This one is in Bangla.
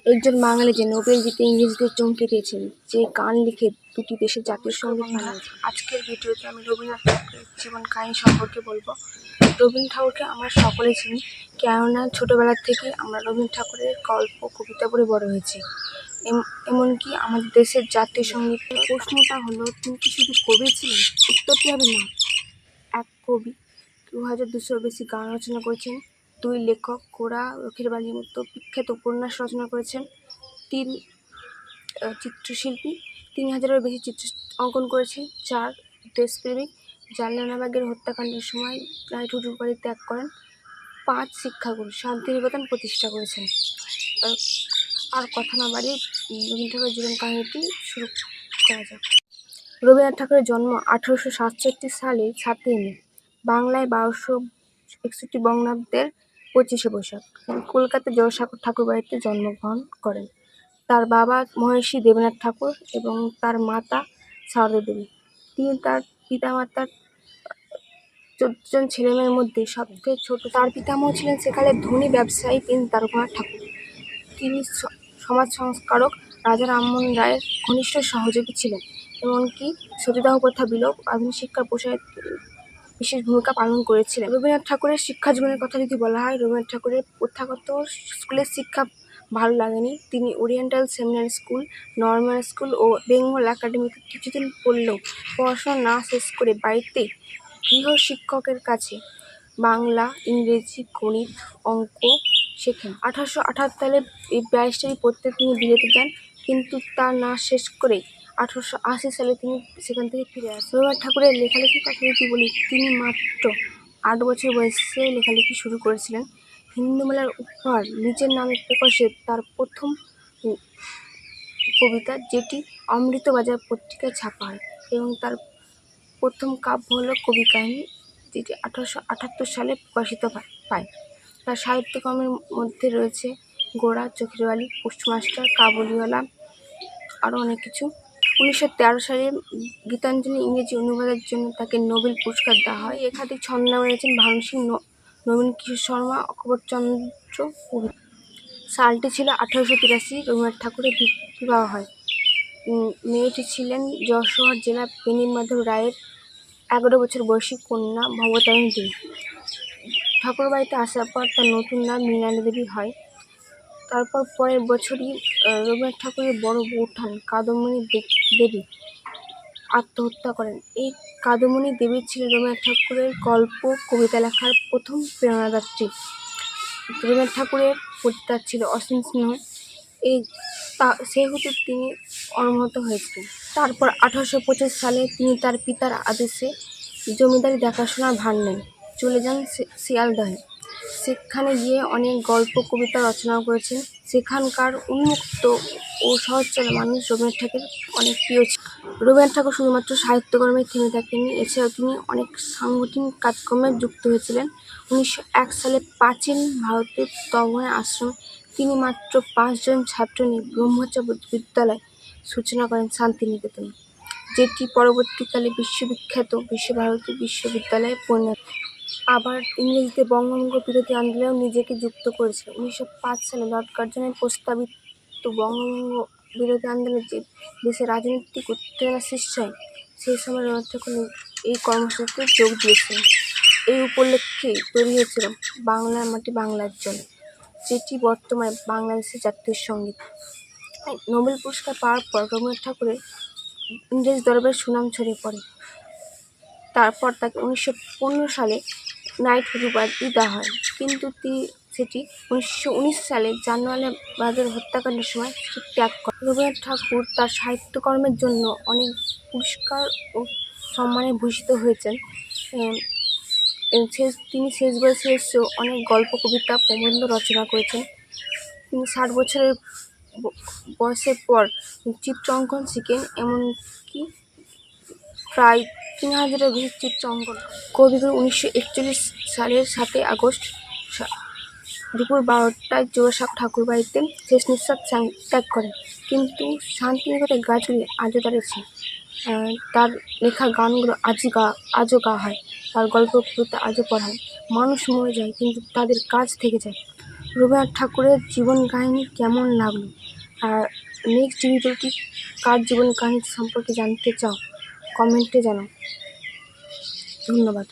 একজন বাঙালি যে নোবেল জিতে ইংরেজদের চমকে দিয়েছেন, যে গান লিখে দুটি দেশের জাতীয় সঙ্গীত বানিয়েছে। আজকের ভিডিওতে আমি রবীন্দ্রনাথ ঠাকুরের জীবন কাহিনী সম্পর্কে বলবো। রবীন্দ্রনাথ ঠাকুরকে আমরা সকলেই চিনি, কেননা ছোটবেলা থেকে আমরা রবীন্দ্রনাথ ঠাকুরের গল্প কবিতা পড়ে বড় হয়েছি। এমনকি আমাদের দেশের জাতীয় সঙ্গীতের প্রশ্নটা হলো, তিনি কি শুধু কবি ছিলেন? উত্তরটি হবে না। এক কবি 2200-র বেশি গান রচনা করেছেন, 2 লেখক গোরা রথের বালির মতো বিখ্যাত উপন্যাস রচনা করেছেন, 3 চিত্রশিল্পী 3000-এরও বেশি চিত্র অঙ্কন করেছেন, 4 দেশপ্রেমিক জালিয়ানওয়ালাবাগের হত্যাকাণ্ডের সময় রায়টুর বাড়ি ত্যাগ করেন, 5 শিক্ষাগুরু শান্তিনিকেতন প্রতিষ্ঠা করেছেন। আর কথা না বাড়িয়ে রবীন্দ্রনাথ ঠাকুরের জীবন কাহিনীটি শুরু করা যাক। রবীন্দ্রনাথ ঠাকুরের জন্ম 1867 সালের 7ই মে, বাংলায় 1261 বঙ্গাব্দের 25শে বৈশাখ কলকাতার জোড়াসাঁকোর ঠাকুরবাড়িতে জন্মগ্রহণ করেন। তার বাবা মহর্ষি দেবেন্দ্রনাথ ঠাকুর এবং তার মাতা সারদা দেবী। তিনি তার পিতামাতার 14 জন ছেলেমেয়ের মধ্যে সবথেকে ছোট। তার পিতামহ ছিলেন সেকালের ধনী ব্যবসায়ী প্রিন্স দ্বারকানাথ ঠাকুর। তিনি সমাজ সংস্কারক রাজা রামমোহন রায়ের ঘনিষ্ঠ সহযোগী ছিলেন। এমনকি সতীদাহ প্রথা বিলোপ, আধুনিক শিক্ষার প্রসারে বিশেষ ভূমিকা পালন করেছিলেন। রবীন্দ্রনাথ ঠাকুরের শিক্ষা জীবনের কথা যদি বলা হয়, রবীন্দ্রনাথ ঠাকুরের প্রথাগত স্কুলের শিক্ষা ভালো লাগেনি। তিনি oriental seminary school, normal school ও বেঙ্গল একাডেমিতে কিছুদিন পড়লেও পড়াশোনা না শেষ করে বাড়িতে গৃহ শিক্ষকের কাছে বাংলা, ইংরেজি, গণিত, অঙ্ক শেখেন। 1878 সালে ব্যারিস্টারি পড়তে তিনি বিলেতে যান, কিন্তু তা না শেষ করে 1880 সালে তিনি সেখান থেকে ফিরে আসেন। রবীন্দ্রনাথ ঠাকুরের লেখালেখির কথা যদি বলি, তিনি মাত্র 8 বছর বয়সে লেখালেখি শুরু করেছিলেন। হিন্দুমেলার উপহার নিজের নামে প্রকাশে তার প্রথম কবিতা, যেটি অমৃতবাজার পত্রিকায় ছাপা হয়, এবং তার প্রথম কাব্য হলো কবি কাহিনী, যেটি 1878 সালে প্রকাশিত পায়। তার সাহিত্যকর্মের মধ্যে রয়েছে গোরা, চোখের বালি, পোস্টমাস্টার, কাবুলিওয়ালা, আরও অনেক কিছু। 1913 সালে গীতাঞ্জলি ইংরেজি অনুবাদের জন্য তাকে নোবেল পুরস্কার দেওয়া হয়। একাধিক ছন্দ রয়েছেন ভানু সিং, নবীন কিশোর শর্মা, অকবরচন্দ্র প্রভৃতি। সালটি ছিল 1883। রবীন্দ্রনাথ ঠাকুরের বিবাহ হয়। মেয়েটি ছিলেন যশোর জেলা বেনিমাধব রায়ের 11 বছর বয়সী কন্যা ভবতারিণী দেবী। ঠাকুরবাড়িতে আসার পর তার নতুন নাম মৃণালী দেবী হয়। তারপর পরের বছরই রবীন্দ্রনাথ ঠাকুরের বড় বৌঠান কাদম্বিনী দেবী আত্মহত্যা করেন। এই কাদম্বিনী দেবী ছিলেন রবীন্দ্রনাথ ঠাকুরের গল্প কবিতা লেখার প্রথম প্রেরণাদাত্রী। রবীন্দ্রনাথ ঠাকুরের প্রতি তার ছিল অসীম স্নেহ, সেহেতু তিনি অনুমত হয়েছিলেন। তারপর 1825 সালে তিনি তার পিতার আদেশে জমিদারি দেখাশোনার ভার নেন, চলে যান শিয়ালদহে। সেখানে গিয়ে অনেক গল্প কবিতা রচনা করেছেন। সেখানকার উন্মুক্ত ও সহজ-সরল মানুষ রবীন্দ্রনাথ ঠাকুরের অনেক প্রিয় ছিল। রবীন্দ্রনাথ ঠাকুর শুধুমাত্র সাহিত্যকর্মে থেমে থাকেননি, এছাড়াও তিনি অনেক সাংগঠনিক কাজকর্মে যুক্ত হয়েছিলেন। 1901 সালে প্রাচীন ভারতের তপবনে আশ্রমে তিনি মাত্র 5 জন ছাত্র নিয়ে ব্রহ্মচার্য বিদ্যালয় সূচনা করেন শান্তিনিকেতনে, যেটি পরবর্তীকালে বিশ্ববিখ্যাত বিশ্বভারতী বিশ্ববিদ্যালয়ে পরিণত। আবার ইংরেজদের বঙ্গভঙ্গ বিরোধী আন্দোলনেও নিজেকে যুক্ত করেছিলেন। 1905 সালে লর্ড কার্জনের প্রস্তাবিত বঙ্গভঙ্গ বিরোধী আন্দোলনে যে দেশে রাজনৈতিক উত্তেজনা সৃষ্টি হয়, সেই সময় রবীন্দ্রনাথ ঠাকুর এই কর্মসূচিতে যোগ দিয়েছিলেন। এই উপলক্ষে তৈরি হয়েছিল বাংলার মাটি বাংলার জল, যেটি বর্তমানে বাংলাদেশের জাতীয় সঙ্গীত। নোবেল পুরস্কার পাওয়ার পর রবীন্দ্রনাথ ঠাকুরের ইংরেজ দরবারে সুনাম ছড়িয়ে পড়ে। তারপর তাকে 1915 সালে নাইটহুড উপাধি দেওয়া হয়, কিন্তু সেটি 1919 সালে জালিয়ানওয়ালাবাগের হত্যাকাণ্ডের সময় ত্যাগ করেন। রবীন্দ্রনাথ ঠাকুর তার সাহিত্যকর্মের জন্য অনেক পুরস্কার ও সম্মানে ভূষিত হয়েছেন। তিনি শেষ বয়সে এসেও অনেক গল্প, কবিতা, প্রবন্ধ রচনা করেছেন। তিনি 60 বছরের বয়সের পর চিত্র অঙ্কন শিখেন, এমনকি প্রায় 3000-এরও বেশি চিত্র অঙ্কন। কবিগুরু 1941 সালের 7 আগস্ট দুপুর 12টায় জোড়াসাঁকো ঠাকুরবাড়িতে শেষ নিঃশ্বাস ত্যাগ করেন, কিন্তু শান্তিনিকেতনের গাছগুলি আজও দাঁড়িয়েছে। তার লেখা গানগুলো আজও গাওয়া হয়, তার গল্প কবিতা আজও পড়া হয়। মানুষ মরে যায়, কিন্তু তাদের কাজ থেকে যায়। রবীন্দ্রনাথ ঠাকুরের জীবন কাহিনী কেমন লাগলো? আর নেক্সট ভিডিওটি কার জীবন কাহিনী সম্পর্কে জানতে চাও কমেন্টে জানাও। ধন্যবাদ।